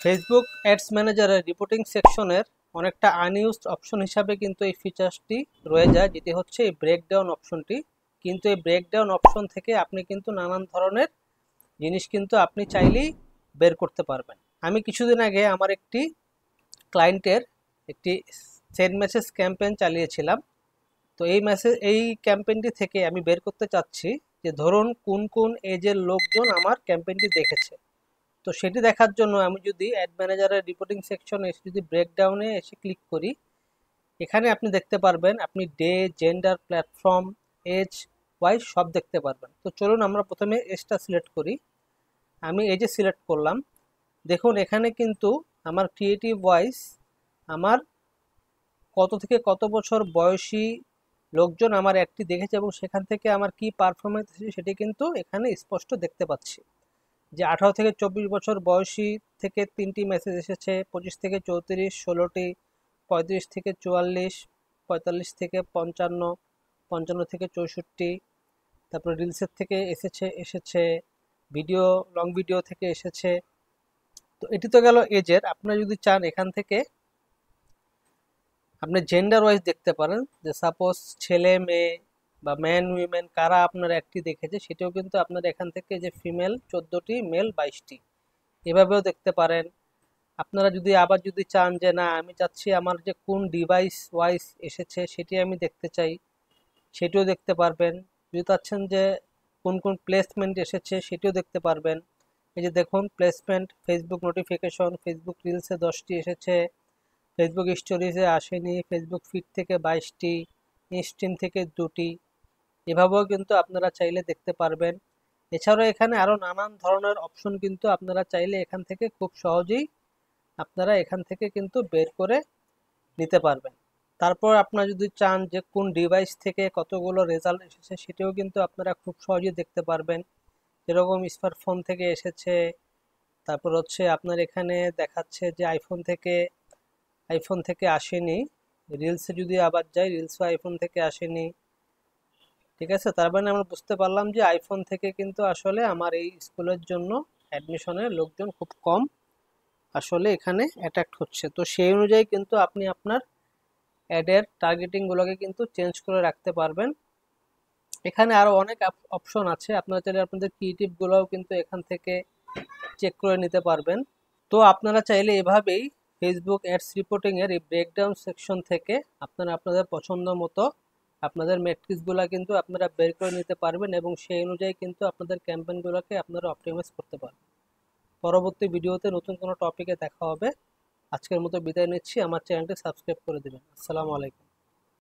Facebook ads ম্যানেজারের reporting সেকশনের অনেকটা আনইউজড অপশন হিসাবে কিন্তু এই ফিচার্সটি রয়ে যায়, যেটি হচ্ছে এই ব্রেকডাউন অপশনটি। কিন্তু এই ব্রেকডাউন অপশন থেকে আপনি কিন্তু নানান ধরনের জিনিস কিন্তু আপনি চাইলেই বের করতে পারবেন। আমি কিছুদিন আগে আমার একটি ক্লায়েন্টের একটি সেন্ড মেসেজ ক্যাম্পেইন চালিয়েছিলাম। তো এই ক্যাম্পেইনটি থেকে আমি বের করতে চাচ্ছি যে ধরুন কোন কোন এজের লোকজন আমার ক্যাম্পেইনটি দেখেছে। তো সেটি দেখার জন্য আমি যদি অ্যাড ম্যানেজারের রিপোর্টিং সেকশনে এসে যদি ব্রেকডাউনে এসে ক্লিক করি, এখানে আপনি দেখতে পারবেন আপনি day, gender, platform, age wise সব দেখতে পারবেন। তো চলুন আমরা প্রথমে এজটা সিলেক্ট করি। আমি এজে সিলেক্ট করলাম। দেখুন এখানে কিন্তু আমার ক্রিয়েটিভ ওয়াইজ আমার কত থেকে কত বছর বয়সী লোকজন আমার অ্যাডটি দেখেছে এবং সেখান থেকে আমার কি পারফরমেন্স এসেছে সেটি কিন্তু এখানে স্পষ্ট দেখতে পাচ্ছি। যে 18 থেকে 24 বছর বয়সী থেকে 3টি মেসেজ এসেছে, 25 থেকে 34 16টি, 35 থেকে 44, 45 থেকে 55, 55 থেকে 64, তারপরে রিলসের থেকে এসেছে ভিডিও, লং ভিডিও থেকে এসেছে। তো এটি তো গেল এজের। আপনারা যদি চান এখান থেকে আপনি জেন্ডার ওয়াইজ দেখতে পারেন, যে সাপোজ ছেলে মেয়ে বা ম্যান উইমেন কারা আপনার একটি দেখেছে, সেটাও কিন্তু আপনার এখান থেকে যে ফিমেল 14টি, মেল 22টি, এভাবেও দেখতে পারেন। আপনারা যদি আবার যদি চান যে না আমি চাচ্ছি আমার যে কোন ডিভাইস ওয়াইজ এসেছে সেটি আমি দেখতে চাই, সেটিও দেখতে পারবেন। যদি চাচ্ছেন যে কোন কোন প্লেসমেন্ট এসেছে সেটিও দেখতে পারবেন। এই যে দেখুন প্লেসমেন্ট, ফেসবুক নোটিফিকেশন, ফেসবুক রিলসে 10টি এসেছে, ফেসবুক স্টোরিজে আসেনি, ফেসবুক ফিড থেকে 22টি, ইনস্ট্রিম থেকে 2টি, এভাবেও কিন্তু আপনারা চাইলে দেখতে পারবেন। এছাড়াও এখানে আরও নানান ধরনের অপশন কিন্তু আপনারা চাইলে এখান থেকে খুব সহজেই আপনারা এখান থেকে কিন্তু বের করে নিতে পারবেন। তারপর আপনারা যদি চান যে কোন ডিভাইস থেকে কতগুলো রেজাল্ট এসেছে সেটিও কিন্তু আপনারা খুব সহজেই দেখতে পারবেন। যেরকম স্মার্টফোন থেকে এসেছে, তারপর হচ্ছে আপনার এখানে দেখাচ্ছে যে আইফোন থেকে আসেনি। রিলসে যদি আবার যাই, রিলসও আইফোন থেকে আসেনি। ঠিক আছে, তার মানে আমরা বুঝতে পারলাম যে আইফোন থেকে কিন্তু আসলে আমার এই স্কুলের জন্য অ্যাডমিশনের লোকজন খুব কম আসলে এখানে অ্যাট্রাক্ট হচ্ছে। তো সেই অনুযায়ী কিন্তু আপনি আপনার অ্যাডের টার্গেটিংগুলোকে কিন্তু চেঞ্জ করে রাখতে পারবেন। এখানে আরও অনেক অপশন আছে, আপনারা চাইলে আপনাদের ক্রিয়েটিভগুলোও কিন্তু এখান থেকে চেক করে নিতে পারবেন। তো আপনারা চাইলে এভাবেই ফেসবুক অ্যাডস রিপোর্টিংয়ের এই ব্রেকডাউন সেকশন থেকে আপনারা আপনাদের পছন্দ মতো আপনাদের মেট্রিক্সগুলো কিন্তু আপনারা বের করে নিতে পারবেন এবং সেই অনুযায়ী কিন্তু আপনাদের ক্যাম্পেইনগুলোকে আপনারা অপটিমাইজ করতে পারবেন। পরবর্তী ভিডিওতে নতুন কোনো টপিকে দেখা হবে। আজকের মতো বিদায় নিচ্ছি। আমার চ্যানেলটি সাবস্ক্রাইব করে দেবেন। আসসালামু আলাইকুম।